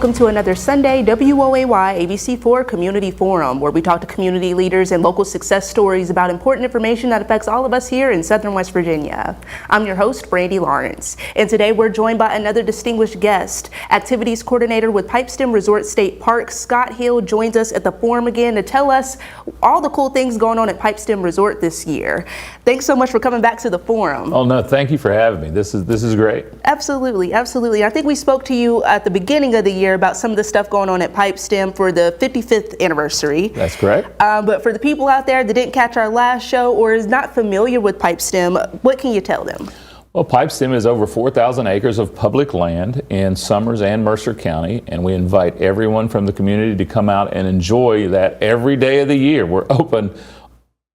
Welcome to another Sunday WOAY ABC4 Community Forum, where we talk to community leaders and local success stories about important information that affects all of us here in Southern West Virginia. I'm your host, Brandy Lawrence, and today we're joined by another distinguished guest. Activities Coordinator with Pipestem Resort State Park, Scott Hill, joins us at the forum again to tell us all the cool things going on at Pipestem Resort this year. Thanks so much for coming back to the forum. Oh no, thank you for having me. This is great. Absolutely. I think we spoke to you at the beginning of the year about some of the stuff going on at Pipestem for the 55th anniversary. That's correct. But for the people out there that didn't catch our last show or is not familiar with Pipestem, what can you tell them? Well, Pipestem is over 4,000 acres of public land in Summers and Mercer County, and we invite everyone from the community to come out and enjoy that every day of the year. We're open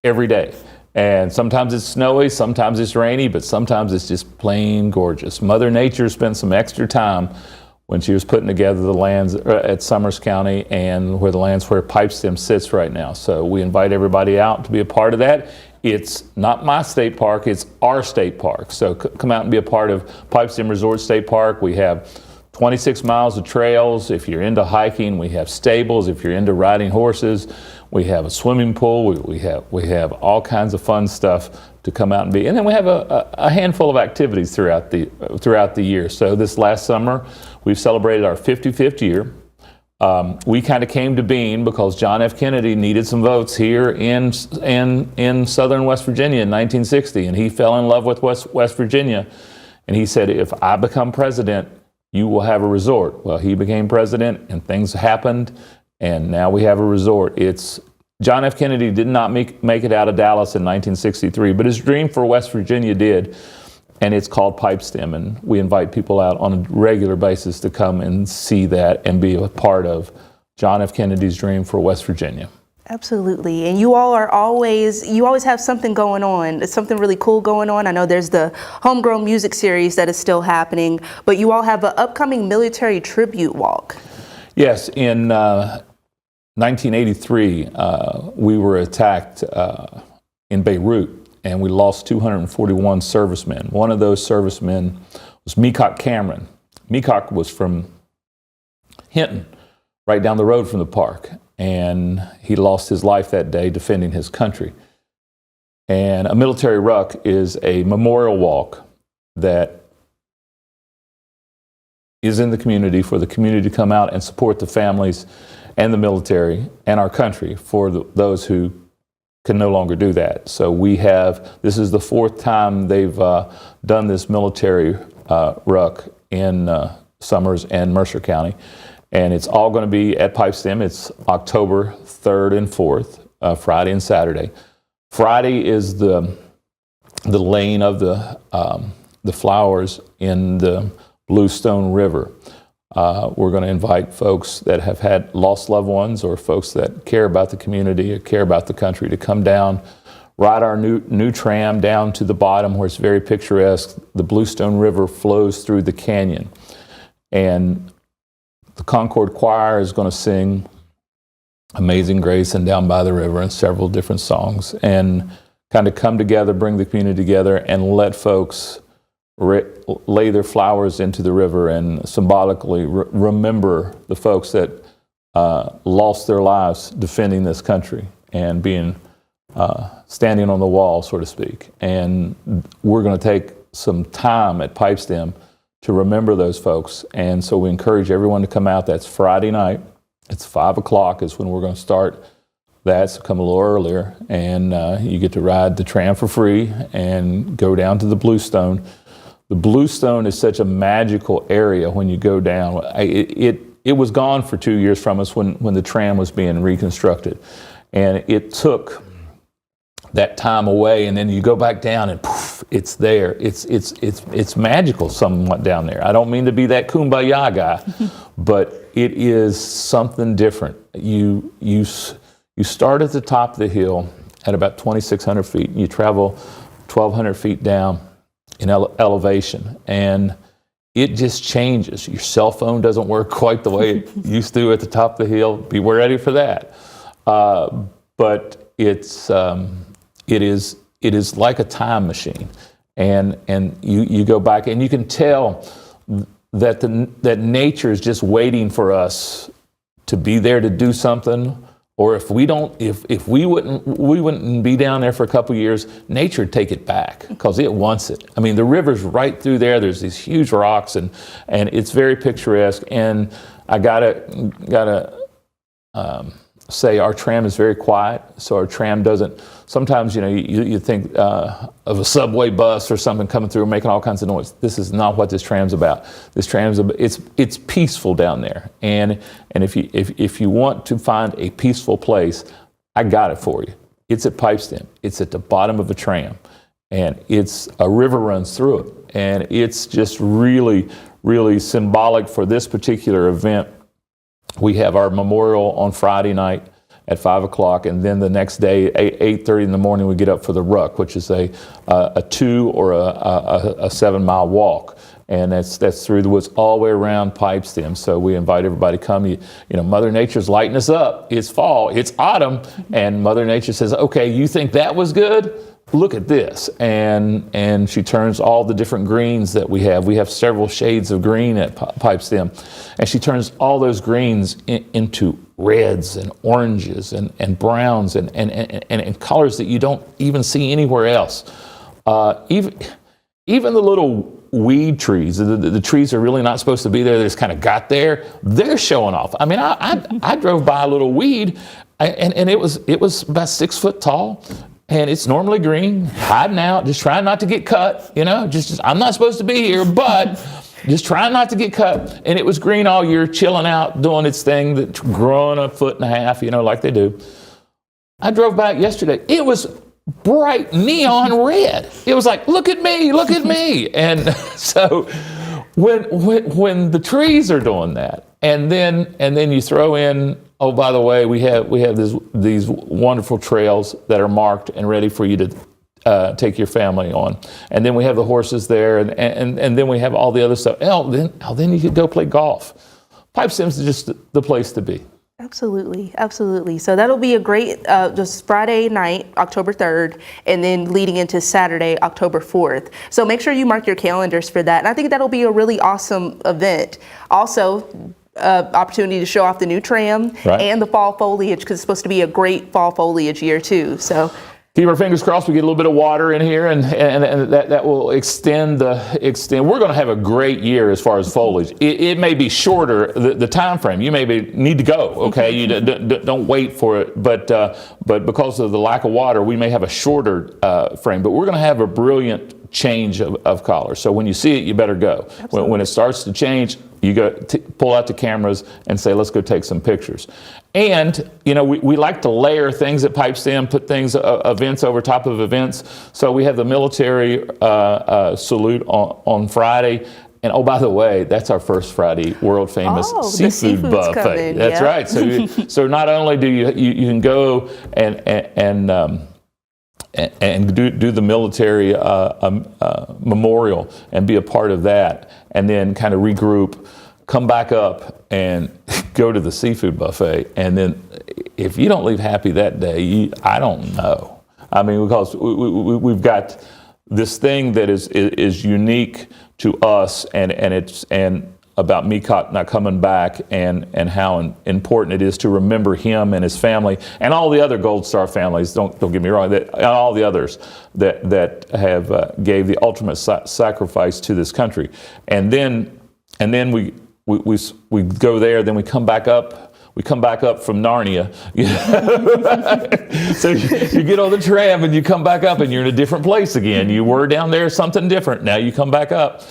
every day. And sometimes it's snowy, sometimes it's rainy, but sometimes it's just plain gorgeous. Mother Nature spent some extra time when she was putting together the lands at Summers County and where the lands where Pipestem sits right now. So we invite everybody out to be a part of that. It's not my state park, it's our state park. So come out and be a part of Pipestem Resort State Park. We have 26 miles of trails. If you're into hiking, we have stables. If you're into riding horses, we have a swimming pool. We have all kinds of fun stuff to come out and be. And then we have a handful of activities throughout the year. So this last summer, we've celebrated our 55th year. We kind of came to being because John F. Kennedy needed some votes here in southern West Virginia in 1960, and he fell in love with West Virginia. And he said, if I become president, you will have a resort. Well, he became president and things happened, and now we have a resort. John F. Kennedy did not make it out of Dallas in 1963, but his dream for West Virginia did, and it's called Pipestem, and we invite people out on a regular basis to come and see that and be a part of John F. Kennedy's dream for West Virginia. Absolutely. And you always have something going on. It's something really cool going on. I know there's the Homegrown Music Series that is still happening, but you all have an upcoming military tribute walk. Yes, in 1983, we were attacked in Beirut, and we lost 241 servicemen. One of those servicemen was Meacock Cameron. Meacock was from Hinton, right down the road from the park. And he lost his life that day defending his country. And a military ruck is a memorial walk that is in the community for the community to come out and support the families and the military and our country for those who can no longer do that. So this is the fourth time they've done this military ruck in Summers and Mercer County. And it's all going to be at Pipestem. It's October 3rd and 4th, Friday and Saturday. Friday is the laying of the flowers in the Bluestone River. We're going to invite folks that have had lost loved ones or folks that care about the community or care about the country to come down, ride our new tram down to the bottom where it's very picturesque. The Bluestone River flows through the canyon. And the Concord Choir is going to sing Amazing Grace and Down by the River and several different songs and kind of come together, bring the community together and let folks lay their flowers into the river and symbolically remember the folks that lost their lives defending this country and being standing on the wall, so to speak. And we're going to take some time at Pipestem to remember those folks. And so we encourage everyone to come out. That's Friday night. It's 5 o'clock is when we're going to start that, so come a little earlier. And you get to ride the tram for free and go down to the Bluestone. The Bluestone is such a magical area when you go down. It was gone for 2 years from us when the tram was being reconstructed. And it took that time away, and then you go back down and poof, it's there. It's magical somewhat down there. I don't mean to be that kumbaya guy, but it is something different. You start at the top of the hill at about 2,600 feet. You travel 1,200 feet down in elevation, and it just changes. Your cell phone doesn't work quite the way it used to at the top of the hill. Be ready for that. But it is like a time machine, and you go back and you can tell that nature is just waiting for us to be there to do something. Or if we don't, if we wouldn't be down there for a couple of years, nature would take it back because it wants it. I mean, the river's right through there. There's these huge rocks, and it's very picturesque. And I gotta say our tram is very quiet, so our tram doesn't. Sometimes you think of a subway bus or something coming through making all kinds of noise. This is not what this tram's about. This tram's it's peaceful down there, and if you want to find a peaceful place, I got it for you. It's at Pipestem. It's at the bottom of a tram, and it's a river runs through it, and it's just really, really symbolic for this particular event. We have our memorial on Friday night at 5 o'clock, and then the next day, 8:30 in the morning, we get up for the ruck, which is a 2 or a 7 mile walk, and that's through the woods all the way around Pipestem. So we invite everybody to come. Mother Nature's lighting us up. It's fall, it's autumn, and Mother Nature says, "Okay, you think that was good? Look at this," and she turns all the different greens that we have. We have several shades of green at Pipestem, and she turns all those greens into reds and oranges and browns and colors that you don't even see anywhere else. Even the little weed trees, the trees are really not supposed to be there. They just kind of got there. They're showing off. I mean, I drove by a little weed, and it was about 6 foot tall. And it's normally green, hiding out, just trying not to get cut, just I'm not supposed to be here, but just trying not to get cut. And it was green all year, chilling out, doing its thing, growing a foot and a half, like they do. I drove by it yesterday. It was bright neon red. It was like, look at me, look at me. And so when the trees are doing that, and then you throw in, oh, by the way, we have these wonderful trails that are marked and ready for you to take your family on. And then we have the horses there, and then we have all the other stuff. Then you could go play golf. Pipestem's just the place to be. Absolutely, absolutely. So that'll be a great, just Friday night, October 3rd, and then leading into Saturday, October 4th. So make sure you mark your calendars for that. And I think that'll be a really awesome event. Also, opportunity to show off the new tram and the fall foliage, because it's supposed to be a great fall foliage year too. So keep our fingers crossed we get a little bit of water in here, and that will extend. We're going to have a great year as far as foliage. It may be shorter, the time frame. You may need to go, okay? You don't wait for it, but because of the lack of water, we may have a shorter frame. But we're going to have a brilliant change of color. So when you see it, you better go. When it starts to change, you go pull out the cameras and say, let's go take some pictures. And, we like to layer things at Pipestem, put events over top of events. So we have the military salute on Friday. And oh, by the way, that's our first Friday world famous seafood buffet. Coming, that's right. So not only do you can go and do the military memorial and be a part of that, and then kind of regroup, come back up and go to the seafood buffet. And then if you don't leave happy that day, I don't know. I mean, because we've got this thing that is unique to us, and about me not coming back, and how important it is to remember him and his family and all the other Gold Star families. Don't get me wrong, and all the others that have gave the ultimate sacrifice to this country. And then we go there, then we come back up. We come back up from Narnia. So you get on the tram and you come back up and you're in a different place again. You were down there, something different. Now you come back up.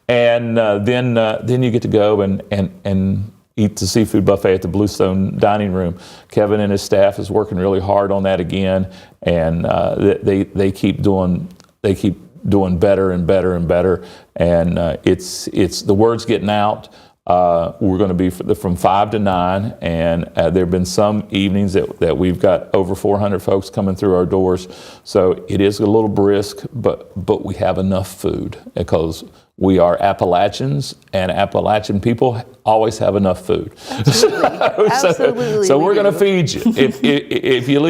And then you get to go and eat the seafood buffet at the Bluestone Dining Room. Kevin and his staff is working really hard on that again, and they keep doing better and better and better. And it's the word's getting out. We're going to be from 5 to 9, and there have been some evenings that we've got over 400 folks coming through our doors. So it is a little brisk, but we have enough food because we are Appalachians, and Appalachian people always have enough food. Absolutely. Absolutely. So we're going to feed you. If you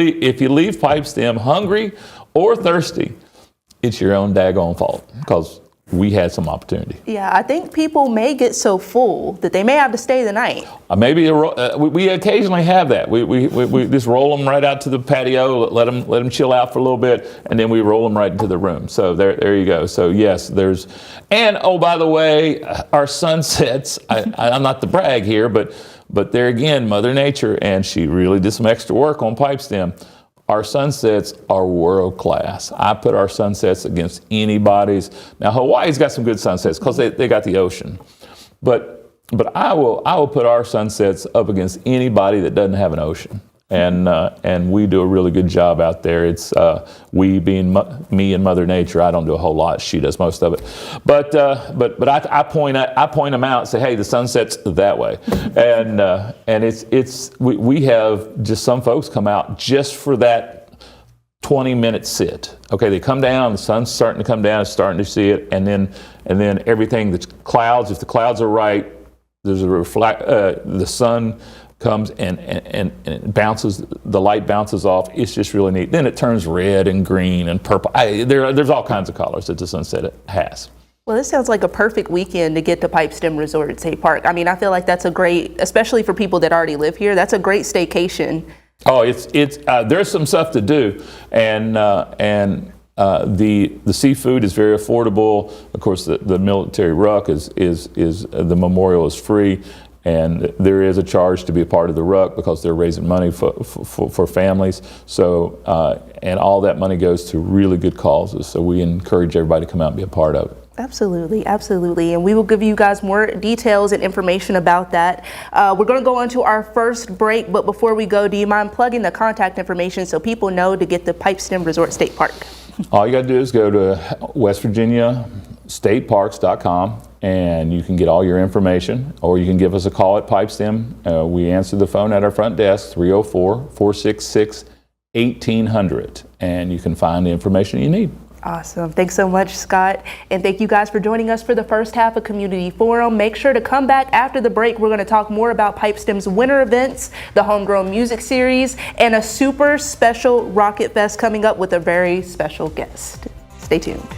leave Pipestem hungry or thirsty, it's your own daggone fault, because we had some opportunity. Yeah, I think people may get so full that they may have to stay the night. Maybe we occasionally have that. We just roll them right out to the patio, let them chill out for a little bit, and then we roll them right into the room. So there you go. So yes, and oh, by the way, our sunsets. I'm not to brag here, but there again, Mother Nature, and she really did some extra work on Pipestem. Our sunsets are world class. I put our sunsets against anybody's. Now Hawaii's got some good sunsets because they got the ocean, but I will put our sunsets up against anybody that doesn't have an ocean. And we do a really good job out there. It's we being me and Mother Nature. I don't do a whole lot. She does most of it. But I point them out and say, hey, the sunset's that way. And we have just some folks come out just for that 20-minute sit. Okay, they come down. The sun's starting to come down. It's starting to see it, and then everything. The clouds. If the clouds are right, there's the sun comes and it bounces, the light bounces off. It's just really neat. Then it turns red and green and purple. There's all kinds of colors that the sunset has. Well, this sounds like a perfect weekend to get to Pipestem Resort State Park. I mean, I feel like that's a great, especially for people that already live here, that's a great staycation. Oh, there's some stuff to do, and the seafood is very affordable. Of course, the military ruck is the memorial is free. And there is a charge to be a part of the ruck because they're raising money for families. So, and all that money goes to really good causes. So we encourage everybody to come out and be a part of it. Absolutely, absolutely. And we will give you guys more details and information about that. We're going to go on to our first break. But before we go, do you mind plugging the contact information so people know to get the Pipestem Resort State Park? All you got to do is go to West Virginia stateparks.com and you can get all your information, or you can give us a call at Pipestem. We answer the phone at our front desk, 304-466-1800, and you can find the information you need. Awesome. Thanks so much, Scott. And thank you guys for joining us for the first half of Community Forum. Make sure to come back after the break. We're going to talk more about Pipestem's winter events, the Homegrown Music Series, and a super special Rocket Fest coming up with a very special guest. Stay tuned.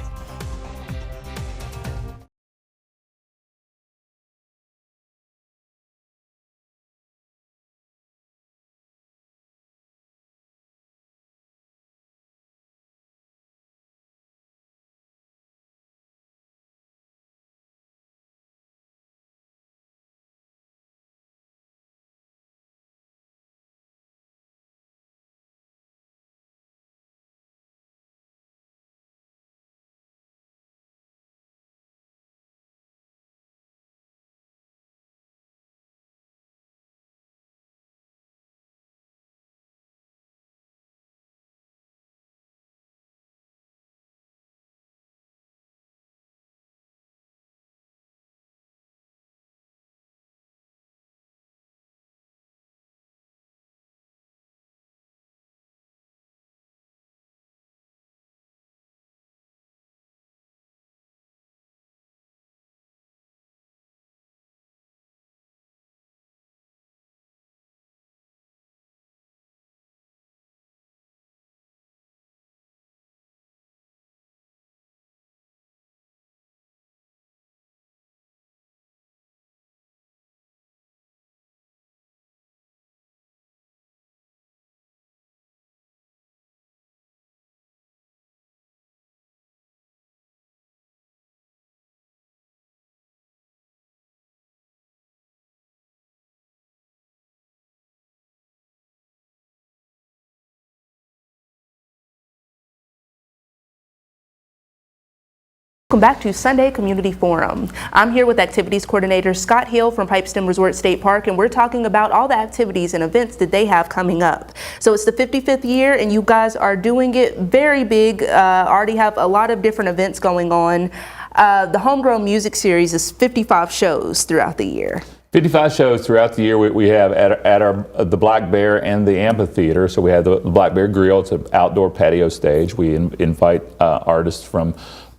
Welcome back to Sunday Community Forum. I'm here with Activities Coordinator Scott Hill from Pipestem Resort State Park, and we're talking about all the activities and events that they have coming up. So it's the 55th year, and you guys are doing it very big. Already have a lot of different events going on. The Homegrown Music Series is 55 shows throughout the year. 55 shows throughout the year we have at the Black Bear and the amphitheater. So we have the Black Bear Grill. It's an outdoor patio stage. We invite artists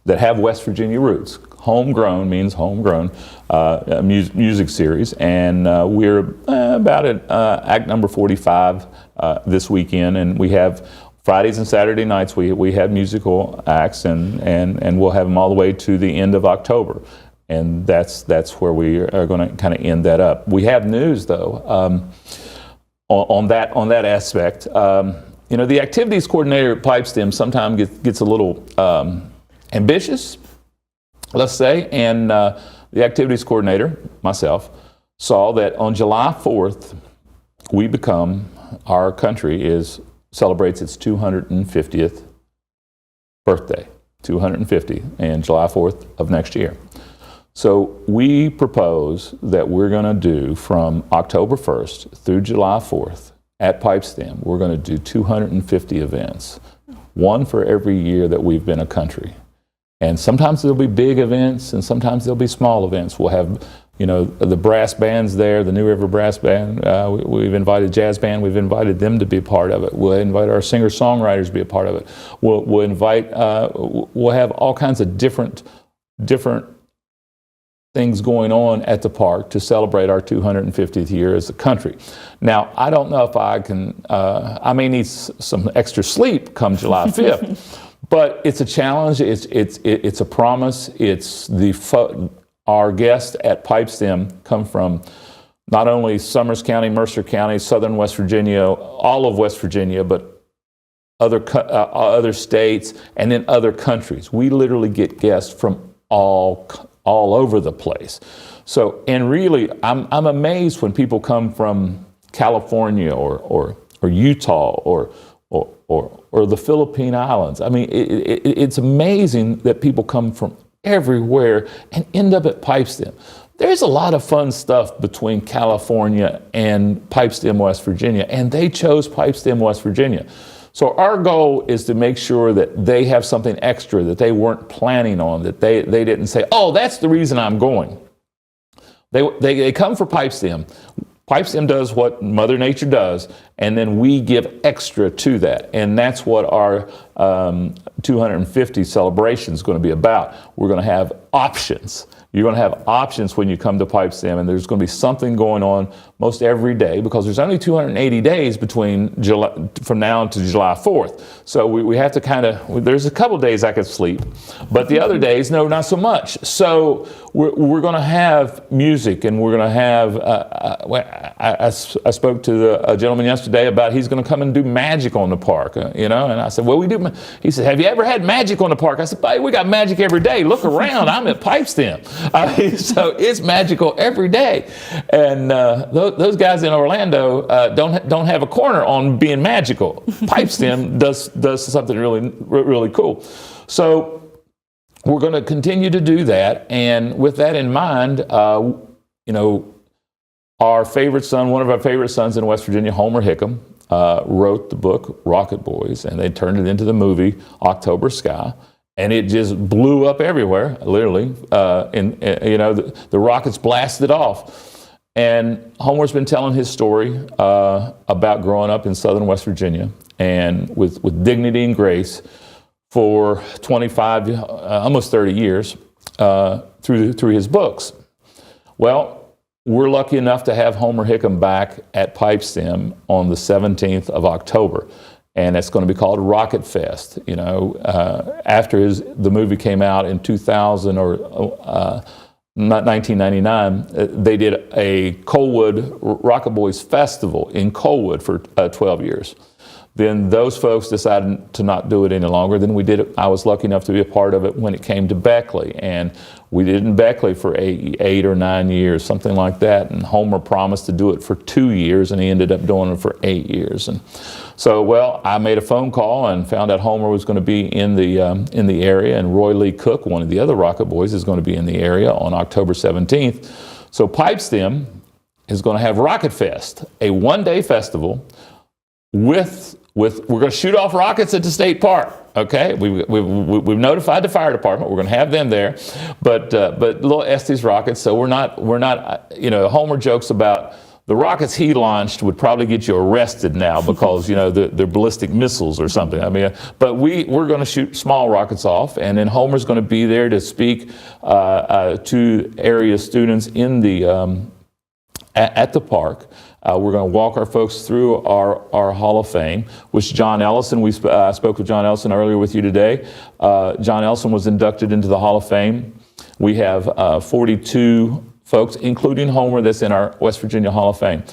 that have West Virginia roots. Homegrown means homegrown music series, and we're about at act number 45 this weekend, and we have Fridays and Saturday nights we have musical acts, and we'll have them all the way to the end of October. And that's where we are going to kind of end that up. We have news though on that aspect. The activities coordinator at Pipestem sometimes gets a little ambitious, let's say, and the activities coordinator, myself, saw that on July 4th, our country celebrates its 250th birthday, 250, and July 4th of next year. So we propose that we're going to do from October 1st through July 4th at Pipestem, we're going to do 250 events, one for every year that we've been a country. And sometimes there'll be big events and sometimes there'll be small events. We'll have, the brass bands there, the New River Brass Band. We've invited jazz band. We've invited them to be a part of it. We'll invite our singer-songwriters to be a part of it. We'll have all kinds of different things going on at the park to celebrate our 250th year as a country. Now, I don't know if I may need some extra sleep come July 5th, but it's a challenge, it's a promise. Our guests at Pipestem come from not only Summers County, Mercer County, southern West Virginia, all of West Virginia, but other states and then other countries. We literally get guests from all over the place. So, and really, I'm amazed when people come from California or Utah or the Philippine Islands. I mean, it's amazing that people come from everywhere and end up at Pipestem. There's a lot of fun stuff between California and Pipestem, West Virginia, and they chose Pipestem, West Virginia. So our goal is to make sure that they have something extra that they weren't planning on, that they didn't say, oh, that's the reason I'm going. They come for Pipestem. Pipestem does what Mother Nature does, and then we give extra to that. And that's what our 250 celebration is going to be about. We're going to have options. You're going to have options when you come to Pipestem, and there's going to be something going on most every day because there's only 280 days from now to July 4th. So we have to there's a couple days I could sleep, but the other days, no, not so much. So we're going to have music, and we're going to have, I spoke to a gentleman yesterday about he's going to come and do magic on the park, and I said, well, we do. He said, have you ever had magic on the park? I said, buddy, we got magic every day. Look around, I'm at Pipestem. So it's magical every day. And those guys in Orlando don't have a corner on being magical. Pipestem does something really, really cool. So we're going to continue to do that. And with that in mind, our favorite son, one of our favorite sons in West Virginia, Homer Hickam, wrote the book Rocket Boys, and they turned it into the movie October Sky. And it just blew up everywhere, literally. The rockets blasted off. And Homer's been telling his story about growing up in southern West Virginia and with dignity and grace for 25, almost 30 years through his books. Well, we're lucky enough to have Homer Hickam back at Pipestem on the 17th of October. And it's going to be called Rocket Fest. After the movie came out in 2000 or 1999, they did a Coalwood Rocket Boys Festival in Coalwood for 12 years. Then those folks decided to not do it any longer. Then we did it. I was lucky enough to be a part of it when it came to Beckley. And we did it in Beckley for eight or 9 years, something like that. And Homer promised to do it for 2 years, and he ended up doing it for 8 years. And so, I made a phone call and found out Homer was going to be in the area, and Roy Lee Cook, one of the other Rocket Boys, is going to be in the area on October 17th. So Pipestem is going to have Rocket Fest, a one-day festival we're going to shoot off rockets at the state park. Okay, we've notified the fire department. We're going to have them there, but little Estes rockets. So we're not. Homer jokes about the rockets he launched would probably get you arrested now because they're ballistic missiles or something. I mean, but we're going to shoot small rockets off, and then Homer's going to be there to speak to area students in the at the park. We're going to walk our folks through our Hall of Fame, which John Ellison, I spoke with John Ellison earlier with you today. John Ellison was inducted into the Hall of Fame. We have 42 folks, including Homer, that's in our West Virginia Hall of Fame.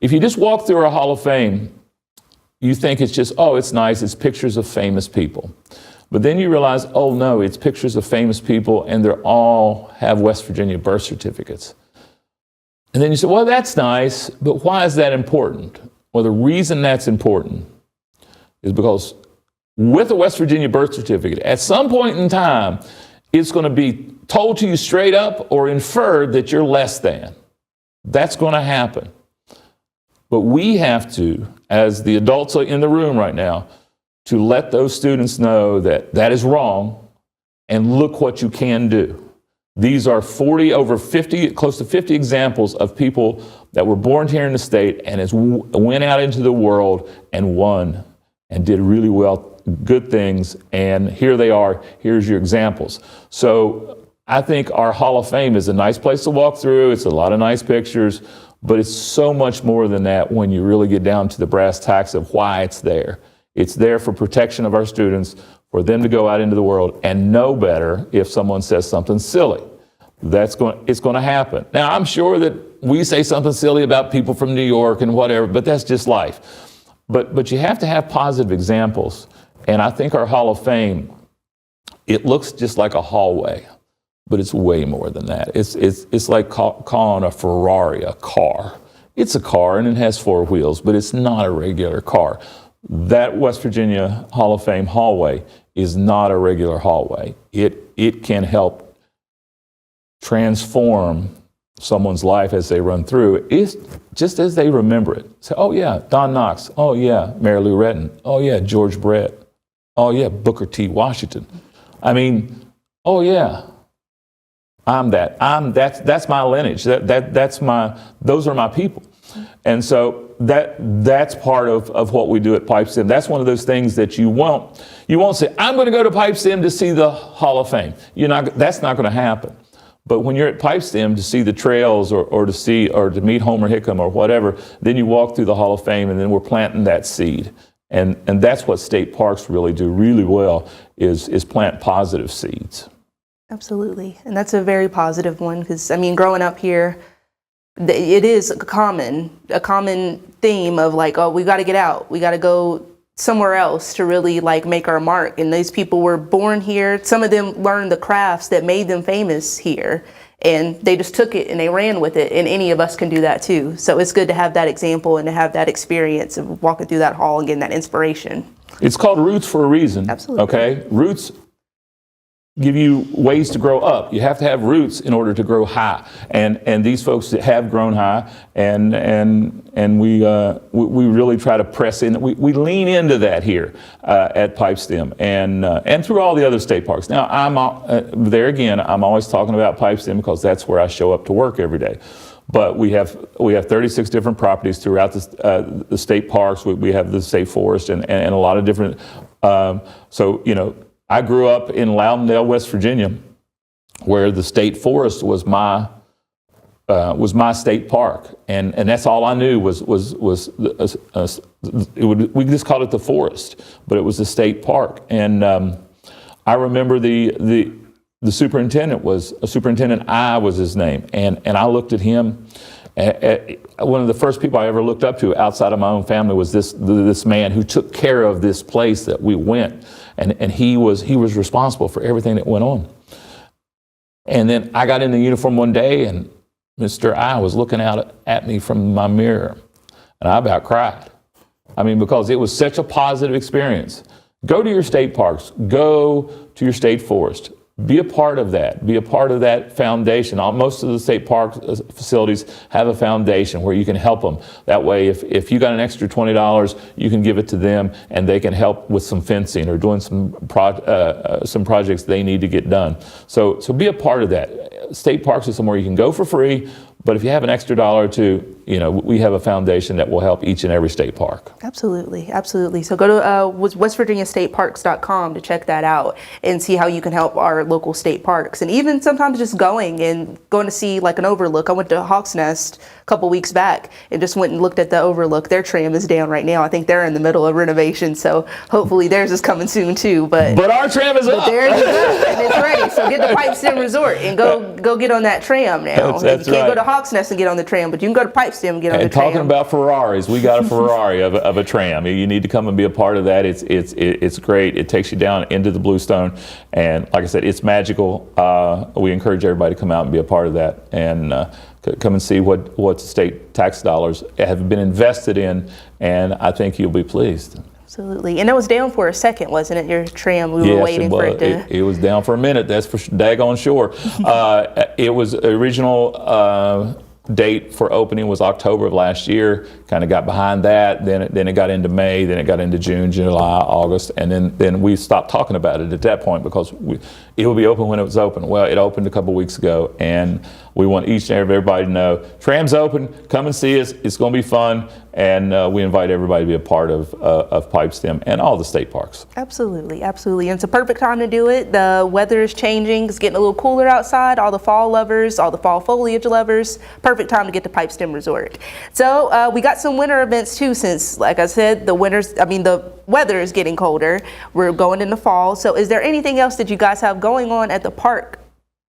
If you just walk through our Hall of Fame, you think it's just, oh, it's nice, it's pictures of famous people. But then you realize, oh no, it's pictures of famous people and they all have West Virginia birth certificates. And then you say, well, that's nice, but why is that important? Well, the reason that's important is because with a West Virginia birth certificate, at some point in time, it's going to be told to you straight up or inferred that you're less than. That's going to happen. But we have to, as the adults in the room right now, to let those students know that that is wrong and look what you can do. These are 40, over 50, close to 50 examples of people that were born here in the state and went out into the world and won and did really well, good things, and here they are, here's your examples. So I think our Hall of Fame is a nice place to walk through. It's a lot of nice pictures, but it's so much more than that when you really get down to the brass tacks of why it's there. It's there for protection of our students, for them to go out into the world and know better if someone says something silly. It's going to happen. Now, I'm sure that we say something silly about people from New York and whatever, but that's just life. But you have to have positive examples. And I think our Hall of Fame, it looks just like a hallway, but it's way more than that. It's like calling a Ferrari a car. It's a car and it has four wheels, but it's not a regular car. That West Virginia Hall of Fame hallway is not a regular hallway. It can help transform someone's life as they run through it. It's just as they remember it. Say, oh yeah, Don Knox. Oh yeah, Mary Lou Retton. Oh yeah, George Brett. Oh yeah, Booker T. Washington. I mean, oh yeah, that's my lineage. Those are my people. And so that's part of what we do at Pipestem. That's one of those things that you won't say, I'm going to go to Pipestem to see the Hall of Fame. That's not going to happen. But when you're at Pipestem to see the trails or to meet Homer Hickam or whatever, then you walk through the Hall of Fame and then we're planting that seed. And that's what state parks really do really well is plant positive seeds. Absolutely. And that's a very positive one because, I mean, growing up here, it is a common theme of like, oh, we got to get out. We got to go somewhere else to really like make our mark. And these people were born here. Some of them learned the crafts that made them famous here. And they just took it and they ran with it. And any of us can do that too. So it's good to have that example and to have that experience of walking through that hall and getting that inspiration. It's called Roots for a reason. Absolutely. Okay? Roots give you ways to grow up. You have to have roots in order to grow high. And these folks have grown high and we really try to press in. We lean into that here at Pipestem and through all the other state parks. Now there again, I'm always talking about Pipestem because that's where I show up to work every day. But we have 36 different properties throughout the state parks. We have the state forest and a lot of different. So I grew up in Loudondale, West Virginia, where the state forest was my state park, and that's all I knew was we just called it the forest, but it was the state park. And I remember the superintendent Superintendent I was his name, and I looked at him. One of the first people I ever looked up to outside of my own family was this man who took care of this place that we went. And he was responsible for everything that went on. And then I got in the uniform one day and Mr. I was looking out at me from my mirror and I about cried. I mean, because it was such a positive experience. Go to your state parks, go to your state forest. Be a part of that. Be a part of that foundation. Most of the state park facilities have a foundation where you can help them. That way, if you got an extra $20, you can give it to them and they can help with some fencing or doing some projects they need to get done. So be a part of that. State parks is somewhere you can go for free, but if you have an extra dollar or two, we have a foundation that will help each and every state park. Absolutely, absolutely. So go to westvirginiastateparks.com to check that out and see how you can help our local state parks. And even sometimes just going to see like an overlook. I went to Hawks Nest a couple weeks back and just went and looked at the overlook. Their tram is down right now. I think they're in the middle of renovation, so hopefully theirs is coming soon too. But our tram is up. Theirs is up and it's ready. So get to Pipestem Resort and go get on that tram now. That's you can't right. go to Hawks Nest and get on the tram, but you can go to Pipestem and get on the tram. And talking about Ferraris, we got a Ferrari of a tram. You need to come and be a part of that. It's great. It takes you down into the Bluestone, and like I said, it's magical. We encourage everybody to come out and be a part of that, and come and see what the state tax dollars have been invested in, and I think you'll be pleased. Absolutely. And that was down for a second, wasn't it, your tram? We were waiting for it to... It was down for a minute, that's for daggone sure. It was original date for opening was October of last year. Kind of got behind that. Then it got into May. Then it got into June, July, August, and then we stopped talking about it at that point because it would be open when it was open. Well, it opened a couple weeks ago, and we want each and everybody to know tram's open. Come and see us. It's going to be fun, and we invite everybody to be a part of Pipestem and all the state parks. Absolutely, absolutely. And it's a perfect time to do it. The weather is changing. It's getting a little cooler outside. All the fall lovers, all the fall foliage lovers. Perfect time to get to Pipestem Resort. So we got some winter events too, since, like I said, the weather is getting colder. We're going into fall. So is there anything else that you guys have going on at the park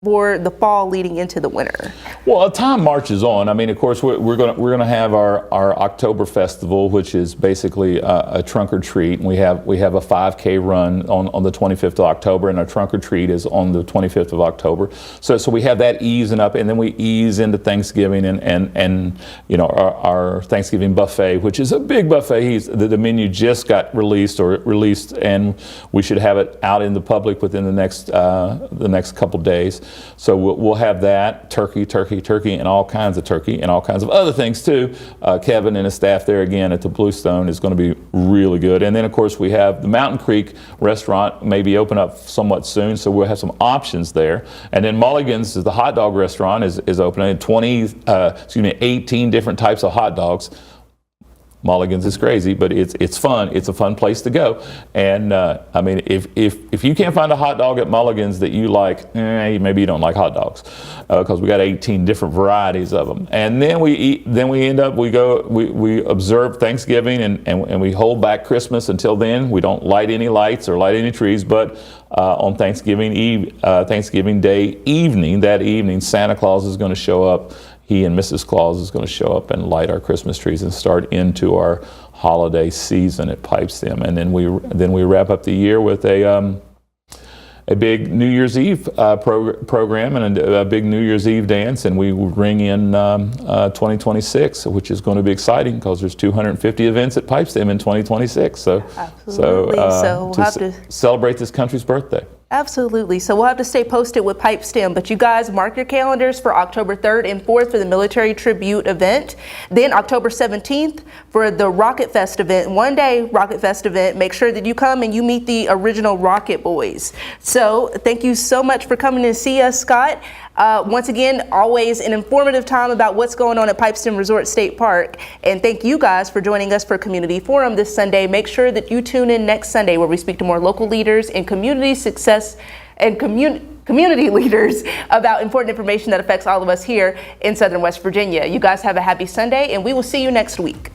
for the fall leading into the winter? Well, time marches on. I mean, of course, we're going to have our October festival, which is basically a trunk or treat. And we have a 5K run on the 25th of October, and our trunk or treat is on the 25th of October. So we have that easing up, and then we ease into Thanksgiving and our Thanksgiving buffet, which is a big buffet. The menu just got released, and we should have it out in the public within the next couple days. So we'll have that, turkey, and all kinds of turkey, and all kinds of other things too. Kevin and his staff there again at the Bluestone is going to be really good. And then of course we have the Mountain Creek restaurant maybe open up somewhat soon, so we'll have some options there. And then Mulligan's, the hot dog restaurant, is opening 18 different types of hot dogs. Mulligan's is crazy, but it's fun. It's a fun place to go. And I mean, if you can't find a hot dog at Mulligan's that you like, maybe you don't like hot dogs, because we got 18 different varieties of them. And then we observe Thanksgiving and we hold back Christmas until then. We don't light any lights or light any trees, but on Thanksgiving Day evening, Santa Claus is going to show up. He and Mrs. Claus is going to show up and light our Christmas trees and start into our holiday season at Pipestem. And then we wrap up the year with a big New Year's Eve program and a big New Year's Eve dance, and we ring in 2026, which is going to be exciting because there's 250 events at Pipestem in 2026. So we'll have to celebrate this country's birthday. Absolutely. So we'll have to stay posted with Pipestem, but you guys mark your calendars for October 3rd and 4th for the Military Tribute event. Then October 17th for the Rocket Fest event, one-day Rocket Fest event. Make sure that you come and you meet the original Rocket Boys. So thank you so much for coming to see us, Scott. Once again, always an informative time about what's going on at Pipestem Resort State Park. And thank you guys for joining us for Community Forum this Sunday. Make sure that you tune in next Sunday where we speak to more local leaders and community success and community leaders about important information that affects all of us here in Southern West Virginia. You guys have a happy Sunday, and we will see you next week.